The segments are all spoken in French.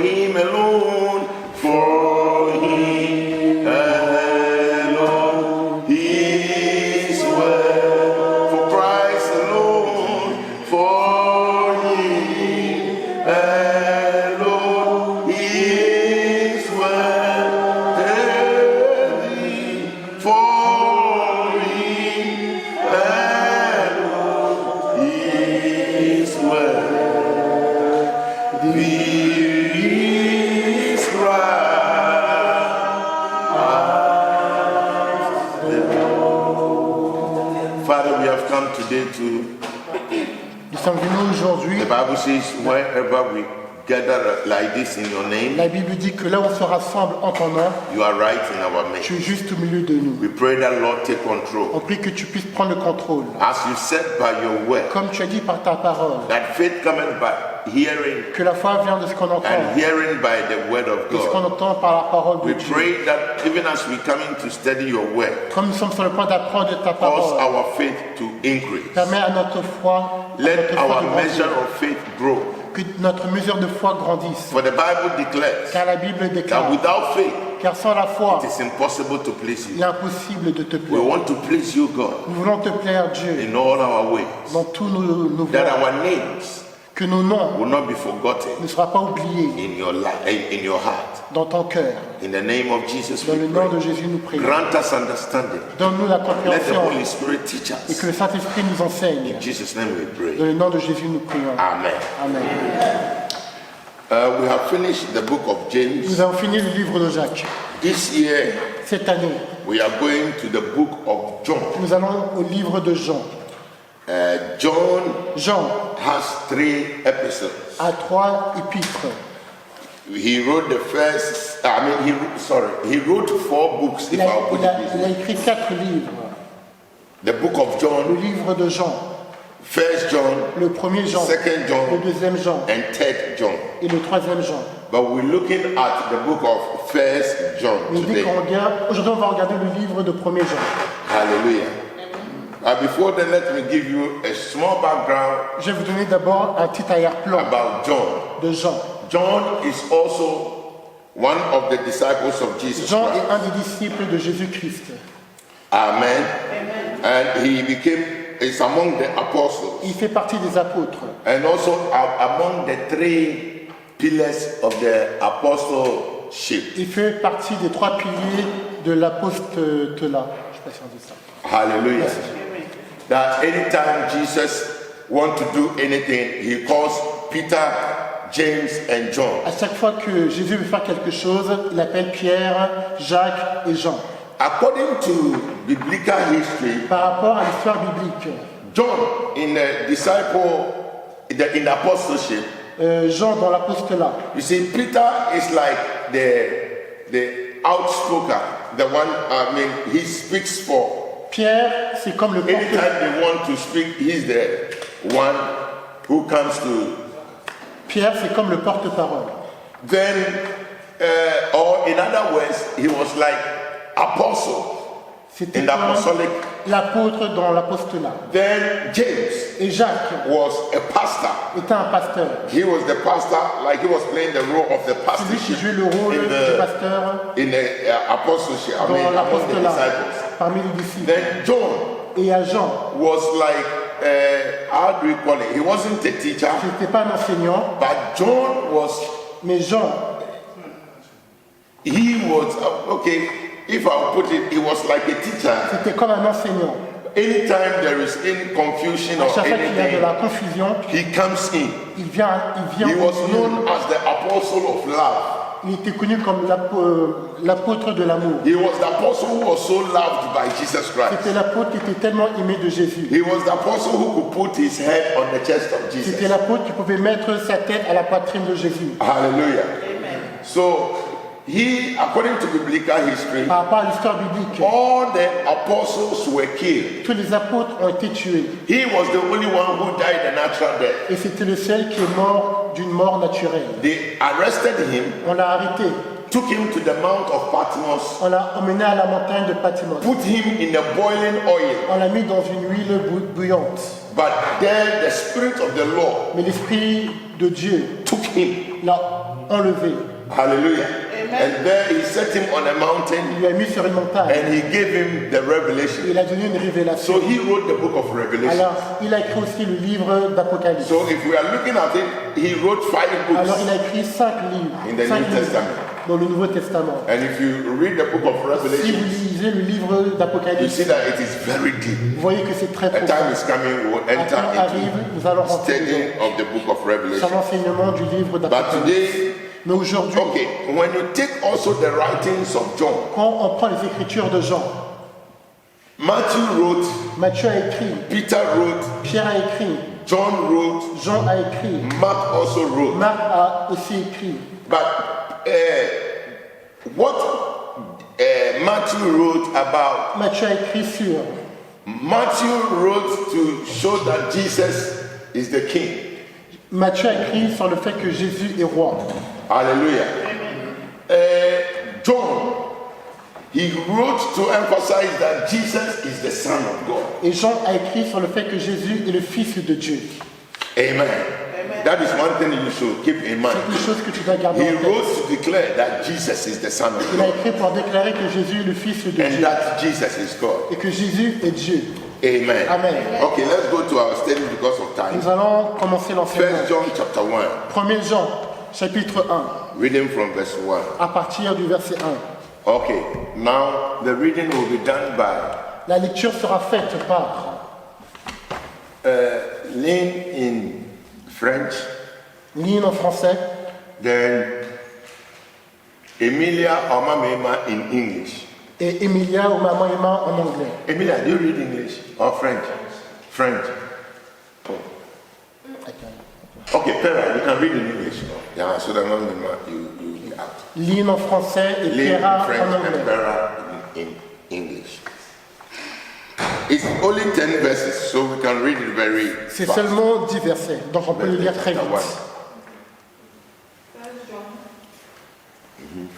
him alone, for him alone, his word, for Christ alone, for him alone, his word, for him alone, his word. Father, we have come today to. Nous sommes venus aujourd'hui. The Bible says, wherever we gather like this in your name, La Bible dit que là où on se rassemble en ton nom, you are right in our midst. tu es juste au milieu de nous. We pray that Lord take On control. prie que tu puisses prendre le contrôle. As you said by your word, Comme tu as dit par ta parole, that faith cometh by hearing, que la foi vient de ce qu'on entend, and hearing by the word of de ce qu'on God. entend par la parole de We Dieu. pray that even as we come in to study your word, Comme nous sommes sur le point d'apprendre de ta cause parole, our faith to increase. permets à notre foi, Let de our grandir, measure of faith grow. que notre mesure de foi grandisse. For the Bible declares Car la Bible that déclare, without faith, car sans la foi, it is impossible to please il you. est impossible de te We plaire. want to please you, God, Nous voulons te plaire, Dieu, in all our ways, dans tous nos that voies, our names que nos noms will not be forgotten ne soient pas oubliés in your life, in your heart. dans ton cœur. In the name of Jesus, Dans we le nom de pray. Jésus, nous prions. Grant us understanding. Donne-nous la Let the compréhension Holy Spirit teach et que us. le Saint-Esprit nous enseigne. In Jesus' name we Dans pray. le nom de Jésus, nous prions. Amen. Amen. We have finished the book of James. Nous avons fini le livre de Jacques. This year, Cette année, we are going to the book of John. nous allons au livre de Jean. John Jean has 3 epistles. a 3 épîtres. He wrote the first, he wrote 4 books, if I'll put it this Il a way. écrit 4 livres. The book of Le John, livre de Jean, 1 John, le premier Jean, 2 John, le deuxième Jean and 3 John. et le troisième Jean. But we're looking at the book of 1 John Mais dès today. qu'on regarde, aujourd'hui on va regarder le livre de premier Jean. Hallelujah. Before then, let me give you a small background Je vais vous donner d'abord un petit arrière-plan about John. de Jean. John is also one of the disciples of Jesus Jean Christ. est un des disciples de Jésus-Christ. Amen. And he is among the apostles Il fait partie des apôtres. and also among the 3 pillars of the apostleship. Il fait partie des 3 piliers de l'apostolat. Je ne sais pas si on dit ça. Hallelujah. That anytime Jesus wants to do anything, he calls Peter, James, and John. À chaque fois que Jésus veut faire quelque chose, il appelle Pierre, Jacques et Jean. According to biblical history, Par rapport à l'histoire biblique, John in the apostleship, Jean dans l'apostolat, you see, Peter is like the outspoken, the one, he speaks for. Pierre, c'est comme le Anytime porte. they want to speak, he's the one who comes to. Pierre, c'est comme le porte-parole. Then, or in other words, he was like apostle C'était in the apostolic. comme l'apôtre dans l'apostolat. Then James Et Jacques was a pastor. était un pasteur. He was the pastor, like he was playing the role of the C'est lui qui pastorship jouait le rôle in du pasteur the apostleship. dans Among the l'apostolat, disciples. parmi les disciples. Then John Et à Jean, was like, how do we call it? He wasn't a teacher, c'était pas un enseignant, but John was. mais Jean, He was okay. If I put it, he was like a teacher. c'était comme un enseignant. Anytime there is any confusion À or chaque fois qu'il y a de anything, la confusion, he comes in. il vient He au was milieu. known as the apostle of love. Il était connu comme l'apôtre de l'amour. He was the apostle who was so loved by Jesus Christ. C'était l'apôtre qui était tellement aimé de Jésus. He was the apostle who could put his head on the chest of Jesus. C'était l'apôtre qui pouvait mettre sa tête à la poitrine de Jésus. Hallelujah. So he, according to biblical history, Par rapport à l'histoire biblique, all the apostles were killed. tous les apôtres ont été tués. He was the only one who died a natural death. Et c'était le seul qui est mort d'une mort naturelle. They arrested him, On l'a arrêté. took him to the Mount of Patmos, On l'a emmené à la montagne de Patmos. put him in a boiling oil. On l'a mis dans une huile bouillante. But then the Spirit of the Lord Mais l'Esprit de Dieu took him l'a enlevé. Hallelujah. And there he set him on a mountain. Il lui a mis sur une montagne. And he gave him the revelation. Il a donné une révélation. So he wrote the book of Revelation. Alors, il a écrit aussi le livre d'Apocalypse. So if we are looking at it, he wrote 5 books. Alors, il a écrit 5 livres. In the New Testament. Dans le Nouveau Testament. And if you read the book of Revelation, si vous lisez le livre d'Apocalypse, you see that it is very deep. Vous voyez que c'est très profond. A time is coming, we will enter into studying of the book of Revelation. Sur l'enseignement du livre d'Apocalypse. But today, mais aujourd'hui, okay, when you take also the writings of John, quand on prend les écritures de Jean, Matthieu a écrit, Peter wrote, Pierre a écrit, John wrote, Jean a écrit, Mark also wrote. Marc a aussi écrit. But what Matthew wrote about, Matthieu a écrit sur, Matthew wrote to show that Jesus is the king. Matthieu a écrit sur le fait que Jésus est roi. Hallelujah. John, he wrote to emphasize that Jesus is the Son of God. Et Jean a écrit sur le fait que Jésus est le Fils de Dieu. Amen. That is one thing you should keep in mind. C'est une chose que tu dois garder He en tête. wrote to declare that Jesus is the Son of Il a God. écrit pour déclarer que Jésus est le Fils de And Dieu. that Jesus is God. Et que Jésus est Dieu. Amen. Amen. Okay, let's go to our study because of time. Nous allons commencer l'enseignement. 1 John chapter 1. 1 Jean, chapitre 1. Reading from verse 1. À partir du verset 1. Okay, now the reading will be done by La lecture sera faite par Lynn in French, Lynn en français, then Emilia Omamema in English. et Emilia ou Maman Emma en anglais. Emilia, do you read English or French? French. Oh. Okay, Pera, you can read in English. Yeah, so that you be out. Lynn en français et Lynn in Pera French en and anglais. Pera in English. It's only 10 verses, so we can read it very C'est fast. seulement 10 versets, donc on peut le lire très vite.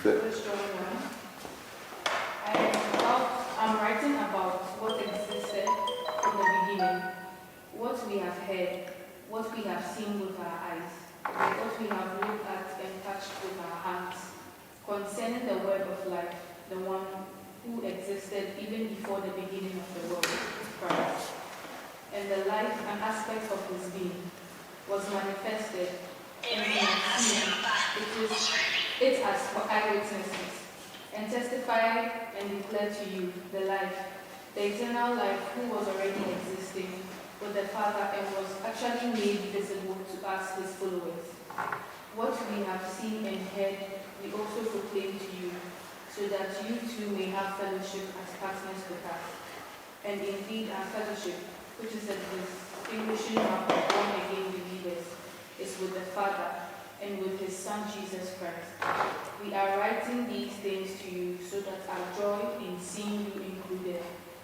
First John 1. I'm writing about what existed in the beginning, what we have heard, what we have seen with our eyes, what we have looked at and touched with our hands, concerning the word of life, the one who existed even before the beginning of the world, Christ. And the life and aspect of his being was manifested, and we have seen it as for eyewitnesses, and testify and declare to you the life, the eternal life who was already existing with the Father and was actually made visible to us, his followers. What we have seen and heard, we also proclaim to you, so that you too may have fellowship as partners with us. And indeed our fellowship, which is a distinguishing mark of born-again believers, is with the Father and with his Son Jesus Christ. We are writing these things to you so that our joy in seeing you included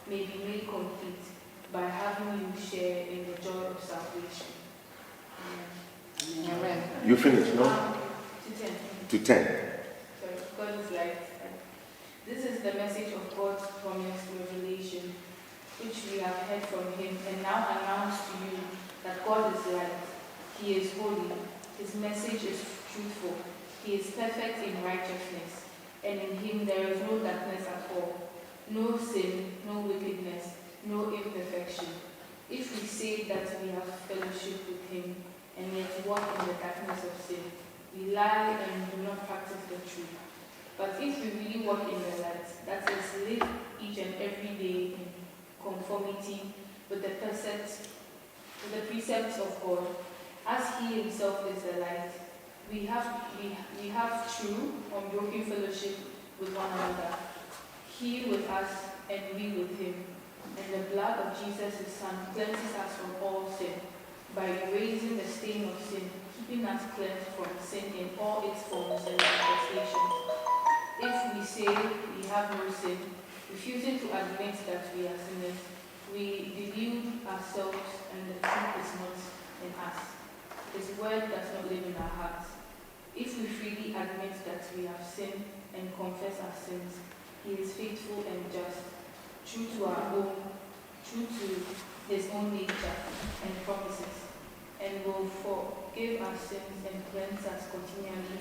may be made complete by having you share in the joy of salvation. Amen. You finished, no? To 10. To 10. So God is light. This is the message of God's promised revelation, which we have heard from him and now announce to you that God is light. He is holy. His message is truthful. He is perfect in righteousness, and in him there is no darkness at all, no sin, no wickedness, no imperfection. If we say that we have fellowship with him and yet walk in the darkness of sin, we lie and do not practice the truth. But if we really walk in the light, that is, live each and every day in conformity with the precepts of God, as he himself is the light, we have true, unbroken fellowship with one another, he with us and we with him. And the blood of Jesus, his Son, cleanses us from all sin, by erasing the stain of sin, keeping us cleansed from sin in all its forms and manifestations. If we say we have no sin, refusing to admit that we are sinners, we delude ourselves and the truth is not in us. His word does not live in our hearts. If we freely admit that we have sinned and confess our sins, he is faithful and just, true to his own nature and promises, and will forgive our sins and cleanse us continually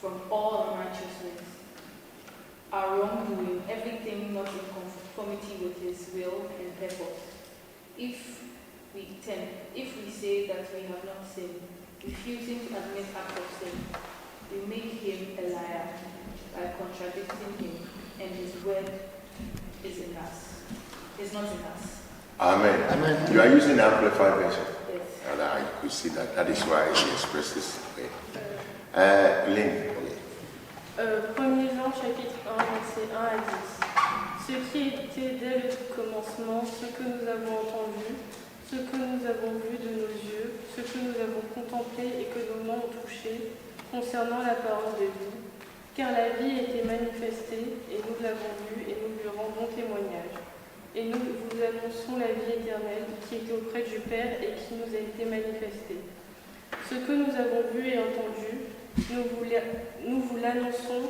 from all unrighteousness. Our wrongdoing, everything not in conformity with His will and purpose. If we say that we have not sinned, refusing to admit acts of sin, we make Him a liar by contradicting Him, and His word is in us. It's not in us. Amen. Amen. You are using the Amplified version. Yes. And I could see that. That is why he expressed this way. Lynn. 1er Jean chapitre 1 versets 1 à 10. Ce qui était dès le commencement, ce que nous avons entendu, ce que nous avons vu de nos yeux, ce que nous avons contemplé et que nos mains ont touché, concernant la parole de vie. Car la vie était manifestée, et nous l'avons vue, et nous lui rendons témoignage. Et nous vous annonçons la vie éternelle qui était auprès du Père et qui nous a été manifestée. Ce que nous avons vu et entendu, nous vous l'annonçons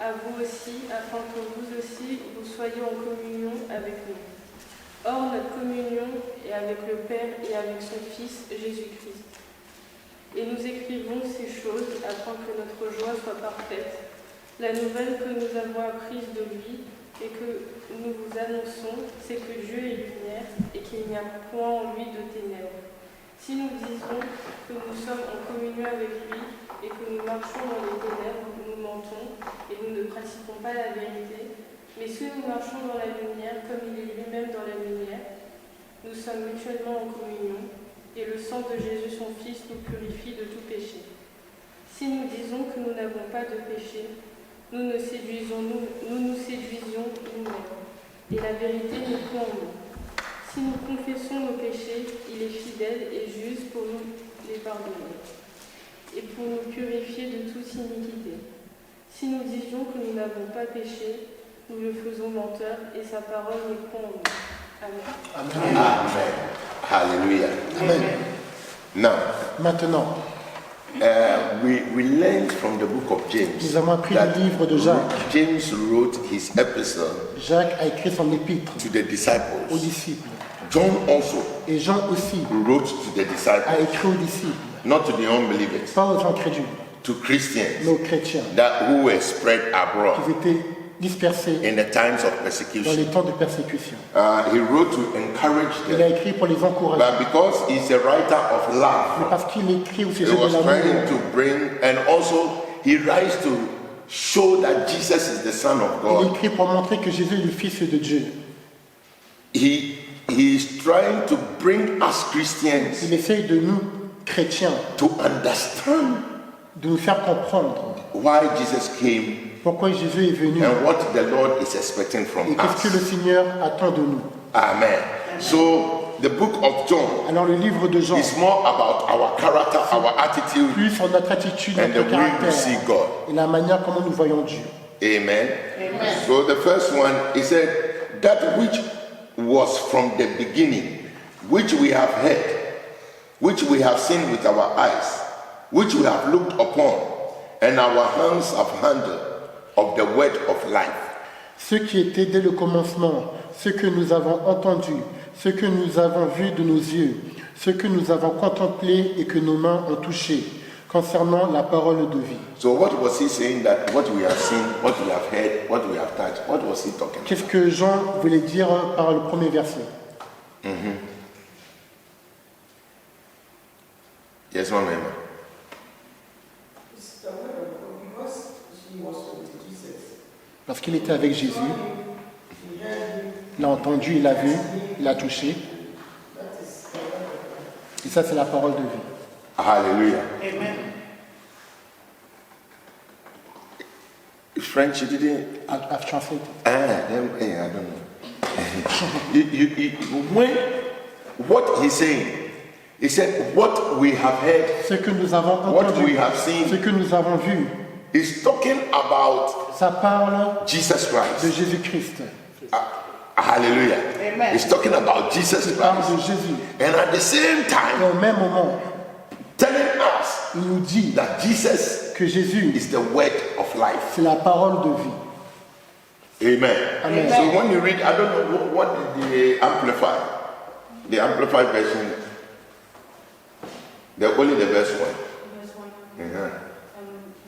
à vous aussi, afin que vous aussi vous soyez en communion avec nous. Or, notre communion est avec le Père et avec son Fils Jésus-Christ. Et nous écrivons ces choses afin que notre joie soit parfaite. La nouvelle que nous avons apprise de lui et que nous vous annonçons, c'est que Dieu est lumière et qu'il n'y a point en lui de ténèbres. Si nous disons que nous sommes en communion avec lui et que nous marchons dans les ténèbres, nous mentons et nous ne pratiquons pas la vérité. Mais si nous marchons dans la lumière, comme il est lui-même dans la lumière, nous sommes mutuellement en communion et le sang de Jésus, son Fils, nous purifie de tout péché. Si nous disons que nous n'avons pas de péché, nous nous séduisons nous-mêmes et la vérité n'est point en nous. Si nous confessons nos péchés, il est fidèle et juste pour nous les pardonner et pour nous purifier de toute iniquité. Si nous disions que nous n'avons pas péché, nous le faisons menteur et sa parole n'est point en nous. Amen. Amen. Amen. Hallelujah. Amen. Now, Maintenant, we learned from the book of James nous avons appris that le livre de Jacques. James wrote his epistle Jacques a écrit son épître to the aux disciples. disciples. John also Et Jean aussi wrote to the a disciples, écrit aux disciples, not to the unbelievers, pas aux incrédules, to Christians mais aux chrétiens, who were spread abroad qui étaient dispersés in the times of dans persecution. les temps de persécution. He wrote to encourage Il a them, écrit pour les encourager, but because he's a writer of mais love, parce qu'il écrit au he sujet de was trying l'amour. to bring, and also he writes to show that Jesus is the Son of Il God. écrit pour montrer que Jésus est le Fils de Dieu. He is trying to bring us Christians Il essaye de nous, chrétiens, to understand de nous faire comprendre why Jesus came pourquoi Jésus est venu and what the Lord is expecting et from qu'est-ce que le us. Seigneur attend de nous. Amen. So the book of John Alors le livre de Jean, is more about our character, our attitude, plus sur notre attitude, and the notre way we see caractère God. et la manière comment nous voyons Dieu. Amen. So the first one, he said, that which was from the beginning, which we have heard, which we have seen with our eyes, which we have looked upon, and our hands have handled of the word of life. Ce qui était dès le commencement, ce que nous avons entendu, ce que nous avons vu de nos yeux, ce que nous avons contemplé et que nos mains ont touché, concernant la parole de vie. So what was he saying that what we have seen, what we have heard, what we have touched, what was he talking Qu'est-ce about? que Jean voulait dire par le premier verset? Yes, Mama. It's the word of God because he was with Jesus. Parce qu'il était avec Jésus, He heard him. il l'a entendu, il l'a vu, il l'a touché. That is the word of God. Et ça, c'est la parole de vie. Hallelujah. Amen. French, you didn't. I've translated. I don't know. When what he's saying, he said, what we have heard, Ce que nous avons what we entendu, have ce seen, que nous avons vu, is talking about ça parle Jesus de Christ. Jésus-Christ. Hallelujah. Amen. It's talking about Jesus Il parle Christ. de Jésus. And at the same Et time, au même moment, telling us il nous dit that Jesus que Jésus, is the word of life. c'est la parole de vie. Amen. Amen. So when you read, I don't know what did the Amplified version, Only the verse 1. Verse 1. Uh-huh.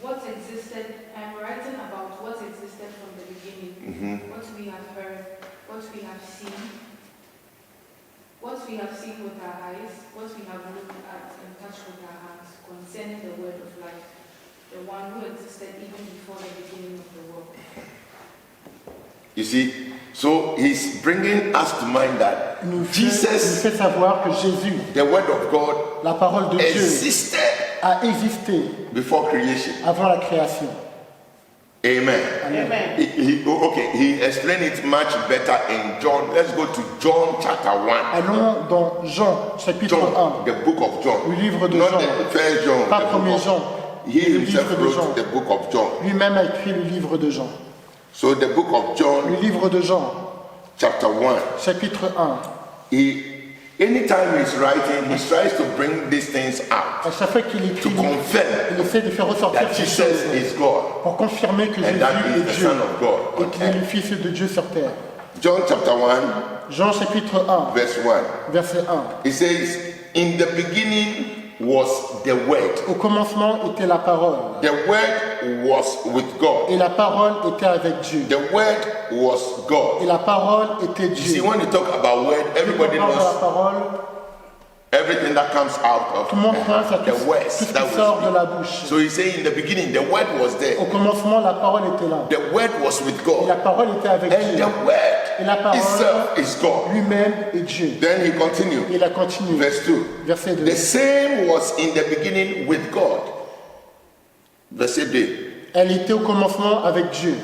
What existed, I'm writing about what existed from the beginning, Mm-hmm. what we have heard, what we have seen with our eyes, what we have looked at and touched with our hands concerning the word of life, the one who existed even before the beginning of the world. You see, so he's bringing us to mind that Il nous Jesus, fait savoir que Jésus, the word of God, la parole de Dieu, existed a existé before creation. avant la création. Amen. Amen. He explained it much better in John. Let's go to John chapter 1. Allons dans Jean, chapitre John, 1. the book of John. Le livre de Not Jean. the first John. Pas the book 1er of- Jean. He Le himself livre de Jean. wrote the book of John. Lui-même a écrit le livre de Jean. So the book of John, Le livre de Jean, chapter 1. chapitre 1. Anytime he's writing, he tries to bring these things out À chaque fois qu'il to écrit, confirm il essaie de faire ressortir that ces Jesus choses is God pour confirmer que and Jésus that he is est the Dieu Son of God et on qu'il est le earth. Fils de Dieu sur terre. John chapter 1, Jean chapitre 1, verse 1. verset 1. It says, in the beginning was the Word. Au commencement était la parole, The Word was with God. et la parole était avec Dieu, The Word was et God. la parole était You see, Dieu. when you talk about Word, everybody Quand on parle de la knows parole, everything that comes out tout le monde pense à of tout, the words tout ce that qui sort de was la bouche. So he's saying in the beginning, the Word was Au there. commencement, la parole était là, The Word was with et la God. parole était avec And Dieu. the Et la Word parole itself is God. lui-même est Dieu. Then he continued. Et il a continué. Verse 2. Verset 2. The same was in the beginning with God. Verset 2. Elle était au commencement avec Dieu.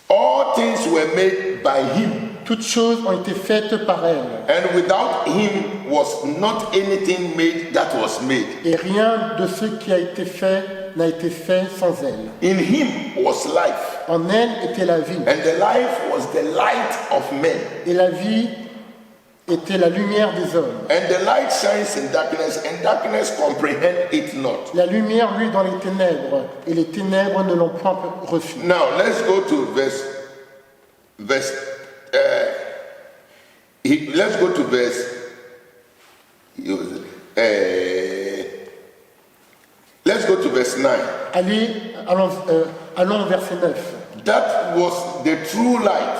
All things were made by him, Toutes choses ont été faites par elle. and without him was not anything made that was made. Et rien de ce qui a été fait n'a été fait sans elle. In him was life, En elle était la vie. and the life was the light of men. Et la vie était la lumière des hommes. And the light shines in darkness, and darkness comprehend it not. La lumière luit dans les ténèbres, et les ténèbres ne l'ont point reçue. Now let's go to let's go to verse 9. Allons au verset 9. That was the true light,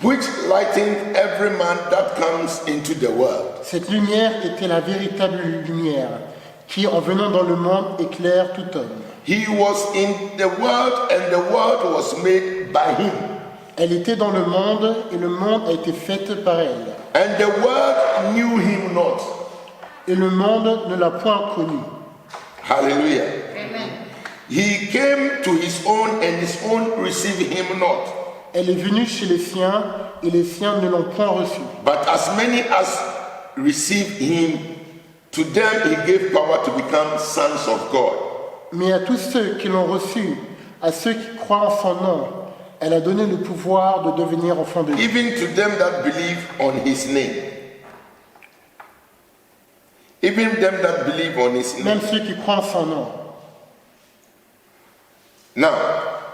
which lightened every man that comes into the world. Cette lumière était la véritable lumière, qui, en venant dans le monde, éclaire tout homme. He was in the world, and the world was made by him. Elle était dans le monde, et le monde a été fait par elle. And the world knew him not. Et le monde ne l'a point connu. Hallelujah. Amen. He came to his own, and his own received him not. Elle est venue chez les siens, et les siens ne l'ont point reçue. But as many as received him, to them he gave power to become sons of God. Mais à tous ceux qui l'ont reçu, à ceux qui croient en son nom, elle a donné le pouvoir de devenir enfants de Dieu. Even to them that believe on his name. Even them that believe on his Même name. ceux qui croient en son nom. Now,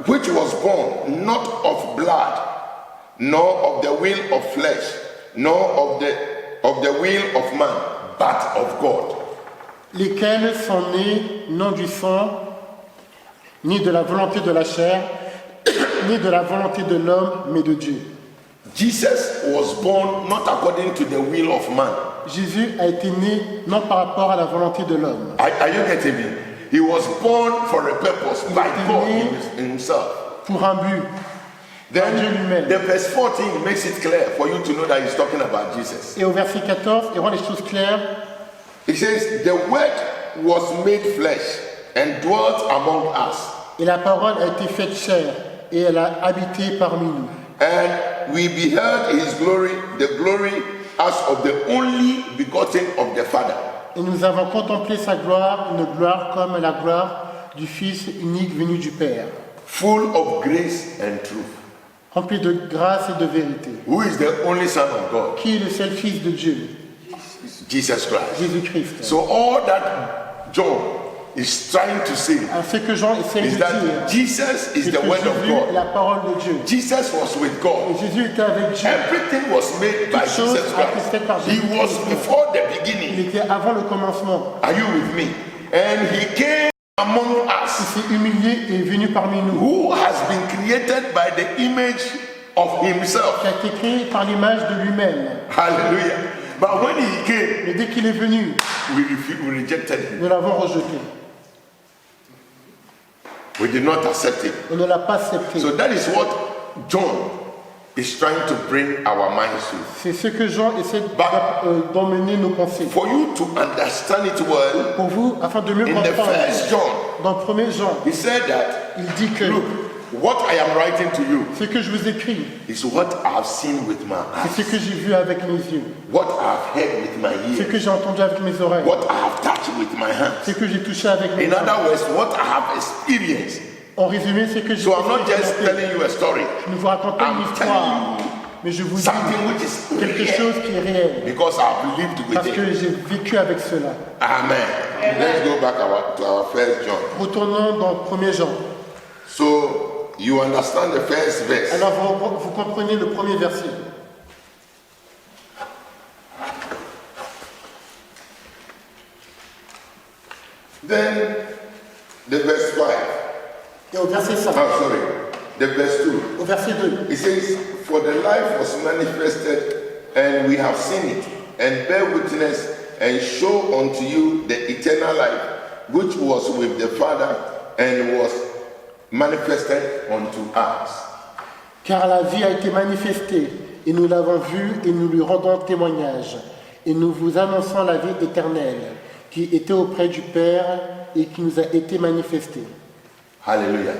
which was born not of blood, nor of the will of flesh, nor of the will of man, but of God. Lesquels sont nés non du sang, ni de la volonté de la chair, ni de la volonté de l'homme, mais de Dieu. Jesus was born not according to the will of man. Jésus a été né non par rapport à la volonté de l'homme. Are you getting me? He was born for a purpose by God himself. Pour un but. Then Dieu lui-même. the verse 14 makes it clear for you to know that he's talking about Jesus. Et au verset 14, il rend les choses claires. He says, the word was made flesh and dwelt among us. Et la parole a été faite chair, et elle a habité parmi nous. And we beheld his glory, the glory as of the only begotten of the Father. Et nous avons contemplé sa gloire, une gloire comme la gloire du Fils unique venu du Père, Full of grace and truth. rempli de grâce et de vérité. Who is the only Son of God? Qui est le seul Fils de Dieu? Jesus Christ. Jésus-Christ. So all that John is trying to say Alors, ce que Jean essaie de is dire, that Jesus is c'est the que word of Jésus est God. la parole de Dieu. Jesus was with Et God. Jésus était avec Dieu. Everything was made by Toute chose Jesus a été Christ. faite par He Jésus was Christ. before the Il beginning. était avant le commencement. Are you with me? And he came among Il us, s'est humilié et est venu parmi nous. who has been created by the image of himself. Qui a été créé par l'image de lui-même. Hallelujah. But when he came, Mais dès qu'il est venu, we rejected him. nous l'avons rejeté. We did not accept it. On ne l'a pas accepté. So that is what John is trying to bring our minds to. C'est ce que Jean essaie Bah. d'emmener nos pensées. For you to understand it well, Pour vous, afin de mieux in the comprendre, first John, dans le premier Jean, he said that, il dit que look, what I am writing to you ce que je vous écris, is what I have seen with my c'est eyes, ce que j'ai vu avec mes yeux, what I have heard with my ce ears, que j'ai entendu avec mes oreilles, what I have touched with my hands. ce que j'ai touché avec mes In mains. other words, what I have experienced. En résumé, c'est que j'ai So I'm not just expérimenté. telling you a story. Je ne vous raconte pas une I'm histoire, telling mais je vous dis something which is quelque real, chose qui est réel, because I've lived with parce que it. j'ai vécu avec cela. Amen. Let's go back to our first John. Retournons dans le premier Jean. So you understand the first verse. Alors vous comprenez le premier verset. Then the verse 5. Et au verset 5, Oh, sorry. The verse 2. au verset 2, It says, for the life was manifested, and we have seen it, and bear witness, and show unto you the eternal life, which was with the Father, and was manifested unto us. car la vie a été manifestée, et nous l'avons vue, et nous lui rendons témoignage, et nous vous annonçons la vie éternelle, qui était auprès du Père, et qui nous a été manifestée. Hallelujah.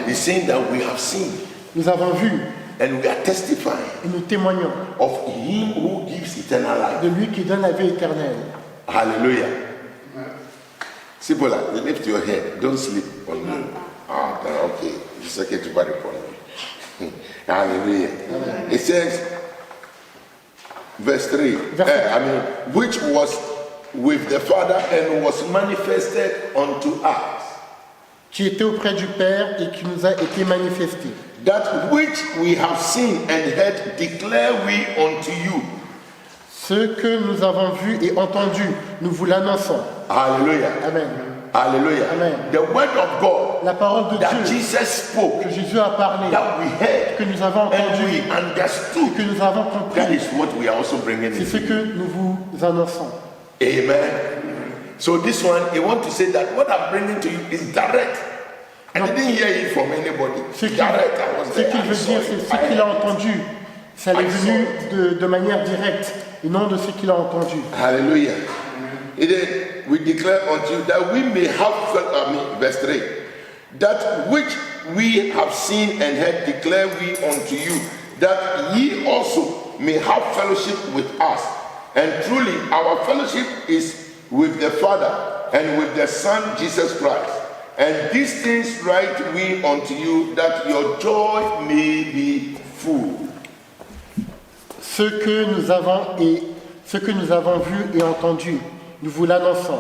He's saying that we have seen, Nous avons vu, and we are testifying et nous témoignons of him who gives eternal life. de lui qui donne la vie éternelle. Hallelujah. Sibola, lift your head. Don't sleep on me. Ah, okay. It's okay to bury upon me. Hallelujah. It says, verse 3. Which was with the Father and was manifested unto us. Qui était auprès du Père et qui nous a été manifesté. That which we have seen and heard declare we unto you. Ce que nous avons vu et entendu, nous vous l'annonçons. Hallelujah. Amen. Hallelujah. Amen. The word of God La parole de that Dieu Jesus spoke, que Jésus a parlé, that we heard, que nous avons and entendu, we et understood. que nous avons That compris, is what we are also bringing c'est ce in. que nous vous annonçons. Amen. So this one, I want to say that what I'm bringing to you is direct. I didn't hear it from anybody. Ce qu'il Direct, I was ce there. qu'il I veut saw dire, it. c'est ce qu'il a entendu. Ça lui est venu de manière directe et non de ce qu'il a entendu. Hallelujah. And then we declare unto you that we may have, verse 3, that which we have seen and heard declare we unto you, that ye also may have fellowship with us. And truly our fellowship is with the Father and with the Son Jesus Christ. And these things write we unto you, that your joy may be full. Ce que nous avons vu et entendu, nous vous l'annonçons,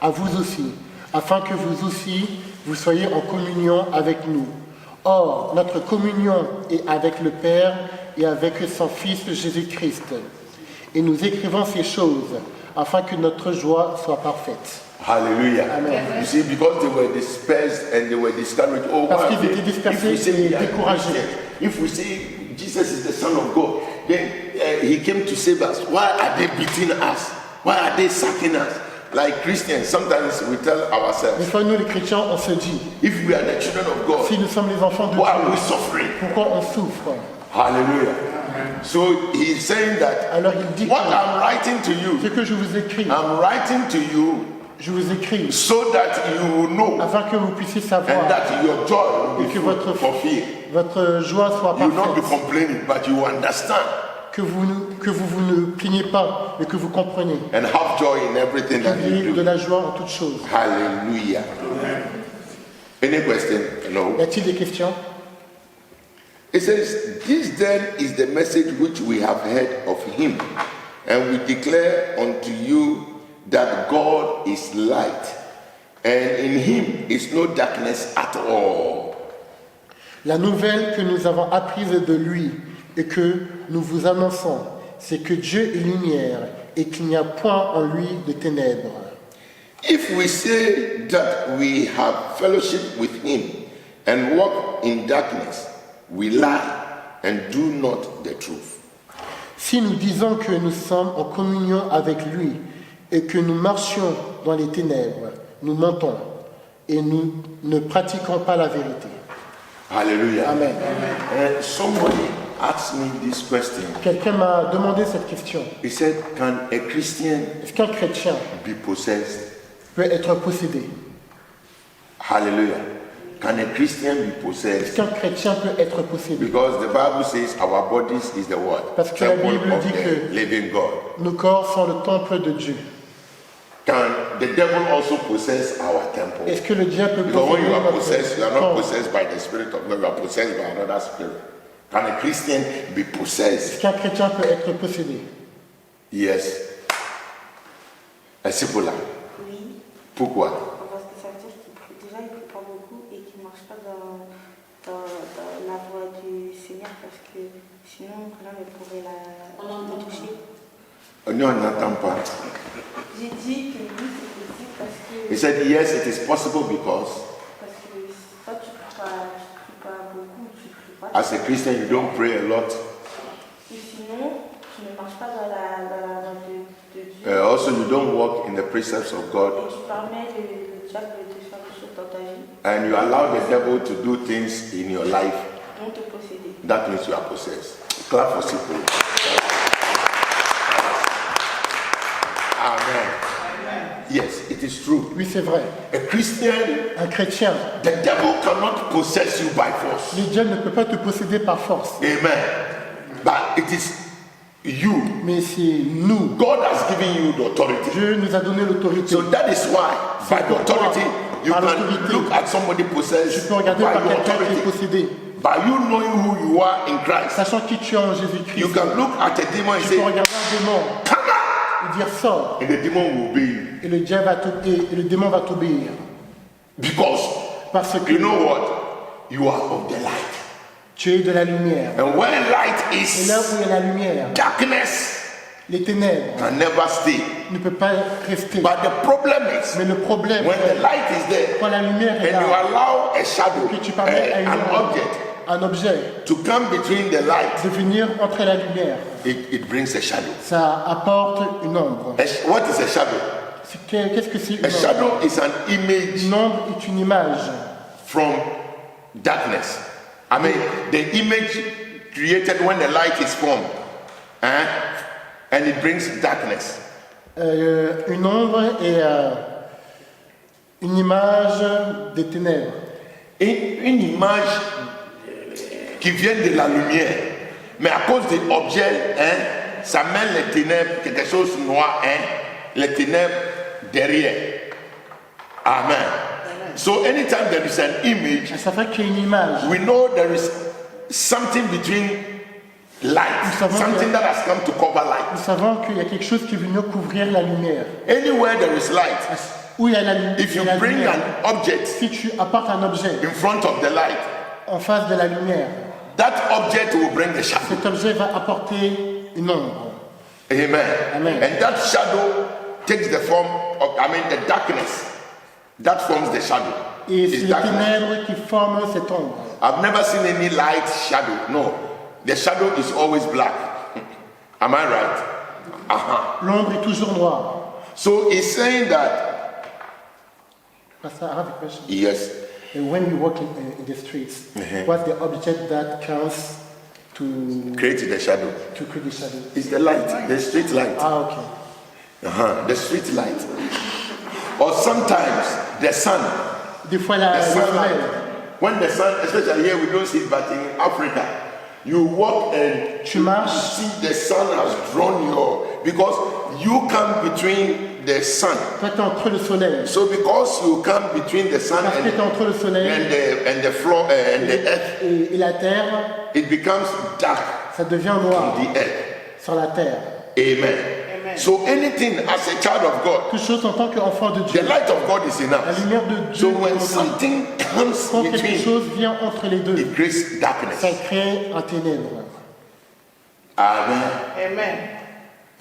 à vous aussi, afin que vous aussi, vous soyez en communion avec nous. Or, notre communion est avec le Père et avec son Fils Jésus-Christ. Et nous écrivons ces choses, afin que notre joie soit parfaite. Hallelujah. Amen. You see, because they were dispersed and they were discouraged. Oh, Parce why qu'ils are they- étaient dispersés if we say et we are découragés. Christians, if we say Jesus is the Son of God, then He came to save us. Why are they beating us? Why are they sacking us? Like Christians, sometimes we tell Des ourselves, fois, nous les chrétiens, on se dit, if we are the children of God, si nous sommes les enfants de why are we Dieu, suffering? pourquoi on souffre? Hallelujah. So He's saying that Alors il dit what que I'm writing to ce you, que je vous écris, I'm writing to you je vous écris so that you will know afin que vous puissiez and savoir that your joy will et be que votre, fulfilled. votre joie soit You will not be parfaite, complaining, but you understand que vous ne plaignez pas, mais que vous compreniez, and have joy in everything que that vous ayez you de do. la joie en toutes choses. Hallelujah. Any question? No. Y a-t-il des questions? It says, this then is the message which we have heard of him, and we declare unto you that God is light, And in him is no darkness at all. La nouvelle que nous avons apprise de lui et que nous vous annonçons, c'est que Dieu est lumière et qu'il n'y a point en lui de ténèbres. If we say that we have fellowship with him and walk in darkness, we lie and do not the truth. Si nous disons que nous sommes en communion avec lui et que nous marchions dans les ténèbres, nous mentons et nous ne pratiquons pas la vérité. Hallelujah. Amen. Somebody asked me this question. Quelqu'un m'a demandé cette question. He said, can a Christian Est-ce qu'un chrétien be possessed? peut être possédé? Hallelujah. Can a Christian be Est-ce possessed? qu'un chrétien peut être possédé? Because the Bible says our bodies is the what? Parce que la Temple Bible of dit the que- living God. Nos corps sont le temple de Dieu. Can the devil also possess our temple? Est-ce que le diable peut Because when you are notre possessed, you are not corps? possessed by the Spirit of God, you are possessed by another spirit. Can a Christian be Est-ce possessed? qu'un chrétien peut être possédé? Yes. C'est pour là. Oui, Pourquoi? parce que ça veut dire déjà il ne prie pas beaucoup et qu'il ne marche pas dans la voie du Seigneur parce que sinon l'homme pourrait le toucher. Nous, on n'entend pas. J'ai dit que oui c'est possible He said, yes, it is possible because parce que toi tu ne pries pas beaucoup, tu ne pries pas. as a Christian, you don't pray a lot. Et sinon tu ne marches pas dans la voie de Dieu. Also, you don't walk in the precepts of God. Et tu permets le diable de faire des choses dans ta vie, And you allow the devil to do things in your life. vont te posséder. That means you are possessed. Clap for people. Amen. Yes, it is true. Oui, c'est vrai. A Christian, Un chrétien, the devil cannot possess you by force. le diable ne peut pas te posséder par force. Amen. But it is you. Mais c'est nous. God has given you the authority. Dieu nous a donné l'autorité. So that is why, by the authority, you Par can l'autorité, look at somebody Je possessed peux regarder by par your quelqu'un qui est authority. possédé. By you knowing who you are in Christ, Sachant qui tu es en you Jésus-Christ. can look at a demon and Tu say, peux regarder un démon come out! et dire sors. And the demon will obey you. Et le diable va et le démon va t'obéir. Because Parce que you know what? You are of the light. tu es de la lumière. And where light Et is, là où il y a la lumière, darkness les ténèbres can never stay. ne peuvent pas rester. But the problem is, Mais le problème, when the light is there, quand la lumière est and you là, allow a shadow, que tu permets à an object, un objet to come between the light, de venir entre la lumière, it brings a shadow. ça apporte une ombre. What is a shadow? Qu'est-ce que c'est une A ombre? shadow is an image Une ombre est une image from darkness. I mean, the image created when the light is formed, and it brings darkness. une ombre est une image des ténèbres. Et une image qui vient de la lumière, mais à cause de l'objet, ça met les ténèbres, quelque chose de noir, les ténèbres derrière. Amen. So anytime there is an image, Ça fait qu'il y a une image. we know there is something between light, Nous savons something que- that has come to cover light. Nous savons qu'il y a quelque chose qui est venu couvrir la lumière. Anywhere there is light, Où il y a la, if you la bring lumière, an object si tu apportes un objet in front of the light, en face de la lumière, that object will bring the shadow. cet objet va apporter une ombre. Amen. Amen. And that shadow takes the form of, the darkness. That forms the shadow. Et c'est It's les darkness. ténèbres qui forment cette ombre. I've never seen any light shadow. No. The shadow is always black. Am I right? L'ombre est toujours noire. So he's saying that, Pastor, I have a question. yes, When you walk in the streets, what's the object that counts to create the shadow. create the shadow? It's the light, the street light. Ah, ok. The street light. Or sometimes the sun. Des fois, The le soleil. sunlight. When the sun, especially here, we don't see it, but in Africa, you walk and Tu marches. you see the sun has drawn your, because you come between the sun. Toi, tu es entre le soleil. So because you come between the sun Parce que tu es entre le soleil and the floor and the earth, et la terre, it becomes dark ça devient noir on the earth. sur la terre. Amen. So anything as a child of God, Toute chose en tant qu'enfant de the Dieu. light of God is La enough. lumière de So Dieu est when en nous. something comes Quand quelque between, chose vient entre les deux, it creates darkness. ça crée un ténèbre. Amen. Amen.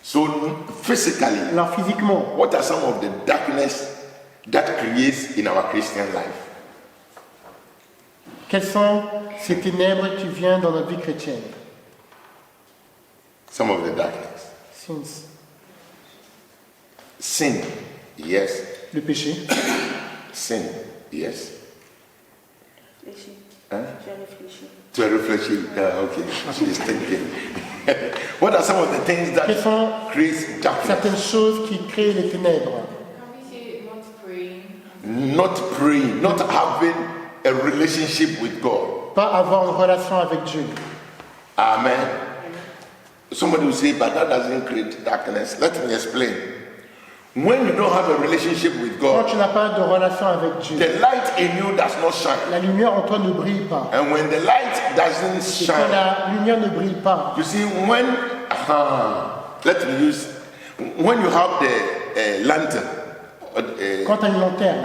So physically, Alors physiquement, what are some of the darkness that creates in our Christian life? quelles sont ces ténèbres qui viennent dans notre vie chrétienne? Some of the darkness. Sins. Sin, yes. Le péché, Sin, yes. Réfléchis. Hein? Tu as réfléchi. To reflection. Okay, she's thinking. What are some of the things that quelles sont create darkness? certaines choses qui créent les ténèbres? Can we say not praying? Not praying, not having a relationship with God. Pas avoir une relation avec Dieu. Amen. Somebody will say, but that doesn't create darkness. Let me explain. When you don't have a relationship with Quand God, tu n'as pas de relation avec Dieu, the light in you does not shine. la lumière en toi ne brille pas. And when the light doesn't Et quand shine, la lumière ne brille pas, you see, when, let me use, when you have the lantern, quand tu as une lanterne,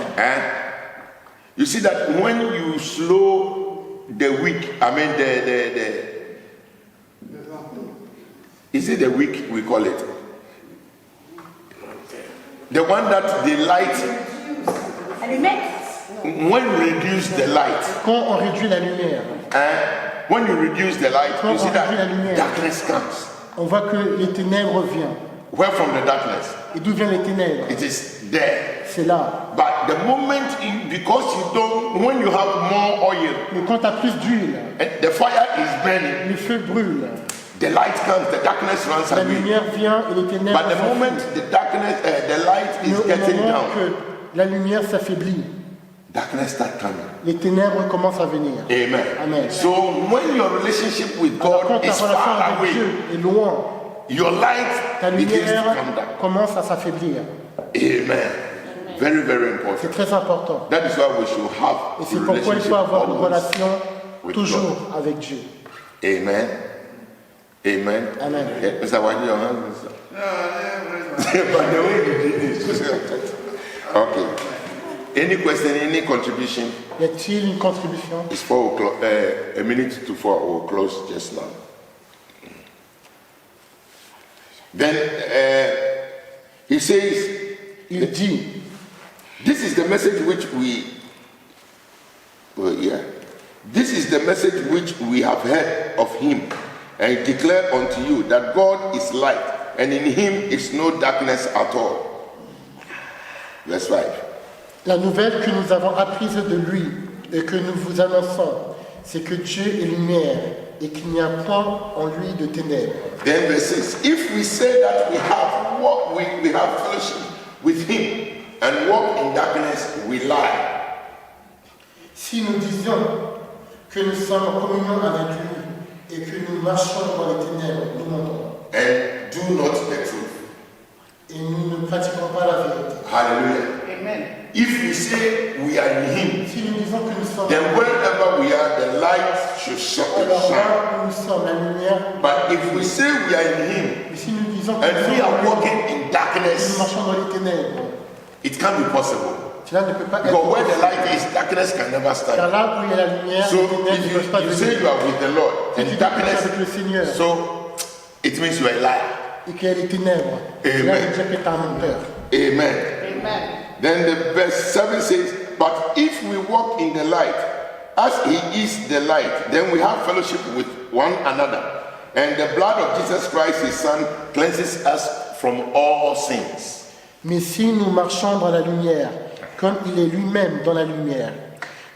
you see that when you slow the wick, I mean is it the wick we call it? The one that the light, when you reduce the light, quand on réduit la lumière, when you reduce the light, you see Quand on réduit la that lumière. darkness comes. on voit que les ténèbres viennent. Where from the darkness? Et d'où viennent les ténèbres? It is there. C'est là. But the moment, because you don't, when you have more oil, Mais quand tu as plus d'huile, and the fire is burning, le feu brûle, the light comes, the darkness runs la away. lumière vient et les ténèbres But the moment s'enfuient. the darkness, the light Mais is au getting moment down, que la lumière s'affaiblit, darkness start coming. les ténèbres commencent à venir. Amen. Amen. So when your relationship with Alors quand God ta is relation far avec away, Dieu est loin, your light ta begins to lumière come down. commence à s'affaiblir. Amen. Very, very important. C'est très important. That is why we should have Et a c'est pourquoi il relationship faut avoir une always relation with toujours avec Dieu. God. Amen. Amen. Amen. Yeah, Mr. Wadi, your hand. But the way you did it. Okay. Any question, any contribution? Y a-t-il une contribution? It's 4 o'clock, a minute to 4. We'll close just now. Then he says, Il dit, this is the message which this is the message which we have heard of him and declare unto you that God is light and in him is no darkness at all. Verse 5. la nouvelle que nous avons apprise de lui et que nous vous annonçons, c'est que Dieu est lumière et qu'il n'y a point en lui de ténèbres. Then verse 6. If we say that we have fellowship with him and walk in darkness, we lie. Si nous disions que nous sommes en communion avec lui et que nous marchons dans les ténèbres, nous mentons. And do not the truth. Et nous ne pratiquons pas la vérité. Hallelujah. Amen. If we say we are in him, Si nous disons que nous sommes then wherever we are, the light should alors shine. là où nous sommes, la lumière. But if we say we are in him Et si nous disons que and nous we sommes are en lui, walking in et nous darkness, marchons dans les ténèbres, it can't be possible. cela ne peut pas être Because where the possible. light is, darkness can never Car stand. là où il y a la lumière, So les ténèbres ne if peuvent pas you say venir. you are with the Lord Si tu and dis que tu es darkness, avec le Seigneur so it means you are a liar. et qu'il y a les ténèbres, Amen. cela veut dire que tu es un menteur. Amen. Amen. Then the verse 7 says, but if we walk in the light, as he is the light, then we have fellowship with one another. And the blood of Jesus Christ, his son, cleanses us from all sins. Mais si nous marchons dans la lumière, comme il est lui-même dans la lumière,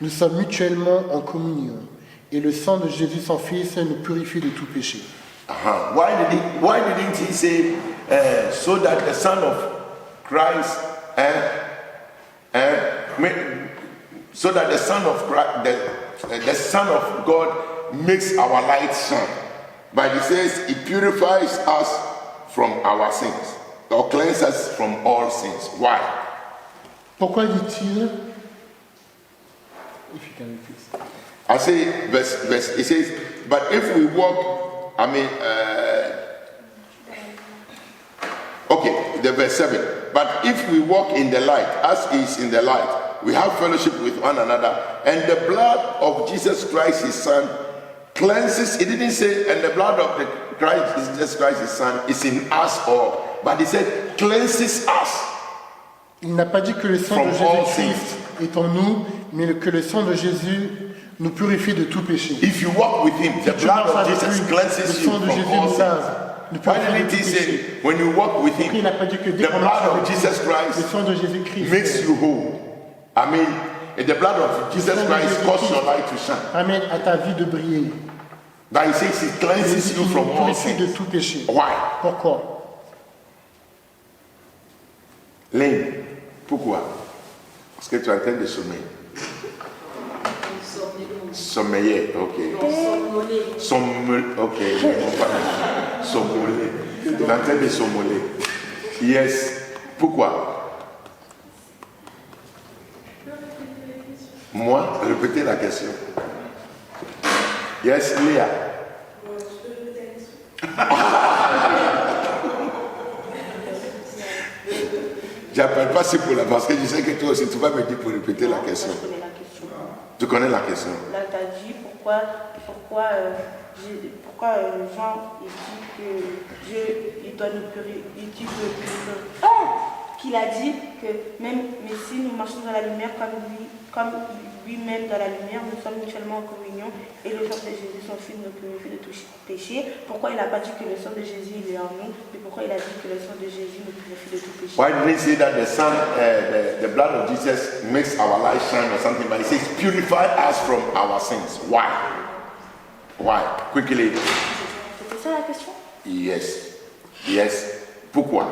nous sommes mutuellement en communion. Et le sang de Jésus, son Fils, nous purifie de tout péché. Why didn't he say, so that the son of Christ, so that the son of Christ, the son of God makes our light shine? But he says he purifies us from our sins, or cleanses us from all sins. Why? Pourquoi dit-il If you can repeat. I say, verse, it says, but if we walk, the verse 7. But if we walk in the light, as he is in the light, we have fellowship with one another, and the blood of Jesus Christ, his son, cleanses. It didn't say, and the blood of the Jesus Christ, his son, is in us all, but he said, cleanses us. Il n'a pas dit que le sang de From all Jésus-Christ est en nous, mais que le sang de Jésus nous purifie de tout péché. If you walk with him, the Si tu blood marches of avec Jesus lui, cleanses le you sang de from Jésus all nous sins. lave, nous Why purifie de didn't tout he say, péché. when you walk with Pourquoi il him, n'a pas dit que dès the qu'on marche blood avec of lui, Jesus le Christ sang de Jésus-Christ makes you whole? I mean, the blood of Jesus Christ causes your light to shine. permet à ta vie de briller. But he says it cleanses you Il from nous all purifie de sins. tout péché. Why? Pourquoi? Lane, pourquoi? Parce que tu es en train de sommeiller. Sommeiller, ok. Ok, je comprends pas. Sommeiller. Tu es en train de sommeiller. Yes. Pourquoi? Moi, répétez la question. Yes, Léa. J'appelle pas pour là parce que je sais que toi aussi tu vas me dire pour répéter la question. Je connais la question. Tu connais la question? Là, tu as dit pourquoi Jean il dit que Dieu il doit nous purifier. Qu'il a dit que même mais si nous marchons dans la lumière comme lui-même dans la lumière, nous sommes mutuellement en communion et le sang de Jésus, son Fils, nous purifie de tout péché. Pourquoi il n'a pas dit que le sang de Jésus il est en nous, mais pourquoi il a dit que le sang de Jésus nous purifie de tout péché? Why didn't he say that the blood of Jesus makes our light shine or something? But he says purify us from our sins. Why? Why? Quickly. C'était ça la question? Yes. Yes. Pourquoi?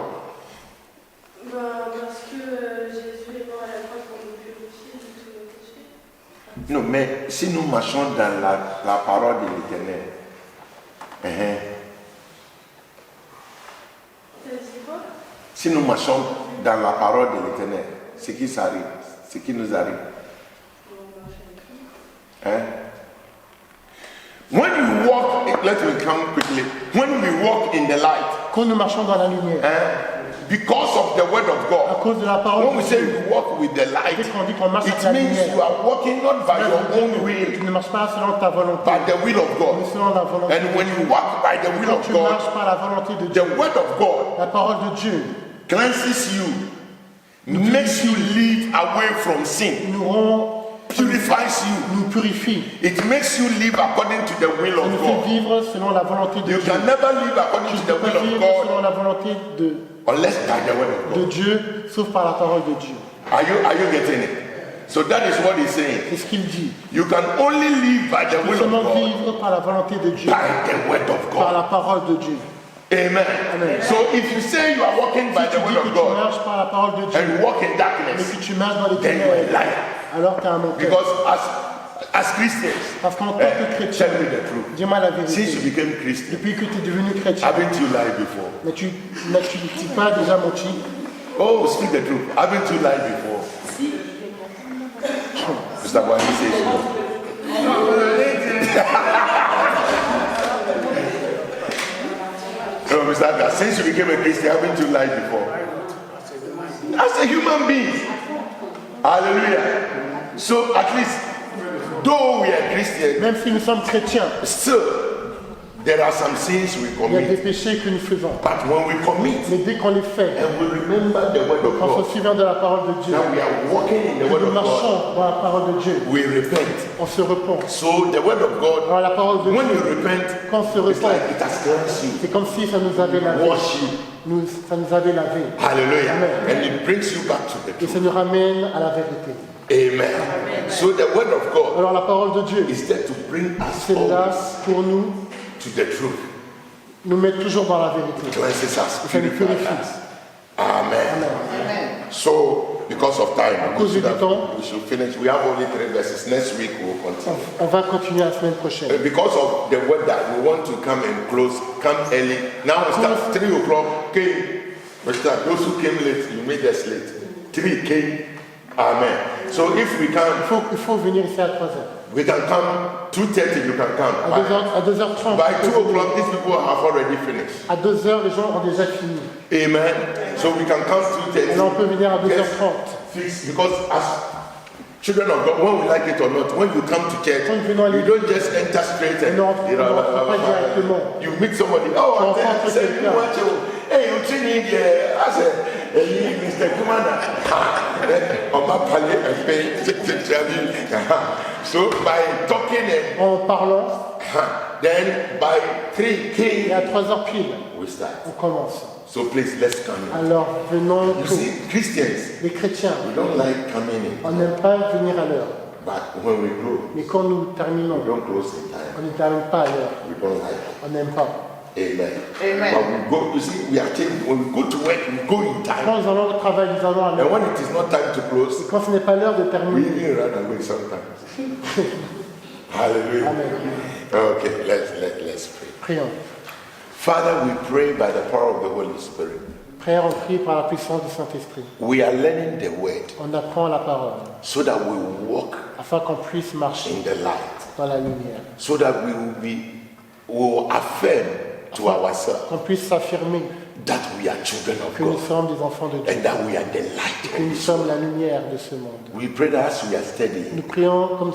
Parce que Jésus est mort à la croix pour nous purifier de tous nos péchés. Non, mais si nous marchons dans la parole de l'Éternel, T'as dit quoi? si nous marchons dans la parole de l'Éternel, ce qui s'arrive, ce qui nous arrive. Hein? When you walk, let me come quickly. When we walk in the light, Quand nous marchons dans la lumière, because of the word of à God, cause de la parole when we de say Dieu, you walk with the light, dès qu'on dit qu'on marche avec it la means you lumière, are walking not by your own tu will, ne marches pas selon ta volonté, but the will of mais God. selon la volonté. And when you walk by the will Quand of tu God, marches par la volonté de the Dieu, word of God la parole de Dieu cleanses you, makes you live away from sin, purifies you. nous purifie. It makes you live according to the will Ça of nous fait God. vivre selon la volonté de You Dieu. can never live according Tu to ne the peux pas will of vivre God selon la volonté unless by the word of de God. Dieu, sauf par la parole de Dieu. Are you getting it? So that is what he's saying. C'est ce qu'il dit. You can only live by the Tu peux will of seulement God vivre par la volonté de Dieu, by the word of par God. la parole de Dieu. Amen. Amen. So if you say you are walking by Si the tu dis word que of tu God marches par la parole de Dieu, and you walk in mais darkness, que tu marches dans les then you are a ténèbres, liar. alors tu as un menteur. Because as Christians, Parce qu'en tant que chrétien, tell me the truth. dis-moi la Since you vérité. became Christian, Depuis que tu es devenu chrétien, haven't you lied before? mais tu n'as pas déjà menti. Oh, speak the truth. Haven't you lied before? Mr. Wani says no. No, Mr. Aga, since you became a Christian, haven't you lied before? As a human being. Hallelujah. So at least, though we are Christians, Même si nous sommes chrétiens, still there are some sins we il y a des commit. péchés que nous faisons. But when we commit Mais dès qu'on les fait, and we remember the word of en God, se suivant de la parole de Dieu, that we are walking in the que word nous of God, marchons dans la parole de Dieu, we repent. on se repent. So the word of God, Dans la parole de when you Dieu, repent, quand on se it's like repent, it has cleansed you, c'est comme si ça nous avait lavé. wash you. Ça nous avait lavé. Hallelujah. Amen. And it brings you back to the Et ça truth. nous ramène à la vérité. Amen. So the word of God Alors la parole de Dieu, is there to bring us c'est là always pour nous, to the truth. nous mettre toujours dans la vérité. Cleanses us, Ça nous purifies purifie. us. Amen. So because of time, cause du temps, we should finish. We have only 3 verses. Next week we'll continue. On va continuer la semaine prochaine. Because of the weather, we want to come and close, come early. Now we start 3 o'clock. Okay, we start. Those who came late, you made us late. 3 came. Amen. So if we can, Il faut venir ici à 3h. we can come 2:30. You can come. À 2h30. By 2 o'clock, these people have already finished. À 2h, les gens ont déjà fini. Amen. So we can come to Et là, on peut venir à 2h30. fix because as children of God, when we like it or not, when you come to church, Quand nous venons à you l'église, don't just enter straight and on n'entre pas directement. you meet somebody. Oh, Tu I rencontres said, quelqu'un. hey, you see me there? I said, hey, Mr. Kumana. On m'a parlé un peu. So by talking and En parlant, then by 3 et à 3h pile, we start. on commence. So please, let's come in. Alors, venons You tous. see, Christians, Les chrétiens, we don't like coming in, on n'aime pas venir à l'heure. but when we grow, Mais quand nous terminons, we don't close in time. on ne termine pas à l'heure. We don't like it. On n'aime pas. Amen. Amen. But we go, you see, we are changing. When we go to work, we go in time. Quand nous allons au travail, nous allons à And l'heure. when it is not time to close, Quand ce n'est pas l'heure de we terminer, even run away sometimes. Hallelujah. Amen. Okay, let's pray. Prions. Father, we pray by the power of the Holy Spirit. Prière, on prie par la puissance du Saint-Esprit. We are learning the word On apprend la parole so that we walk afin qu'on puisse marcher in the light, dans la lumière. so that we will affirm to ourselves Qu'on puisse s'affirmer that we are children of que nous God sommes des enfants de Dieu. and that we are the light. Que nous sommes la lumière de ce monde. We pray that as we are studying, Nous prions comme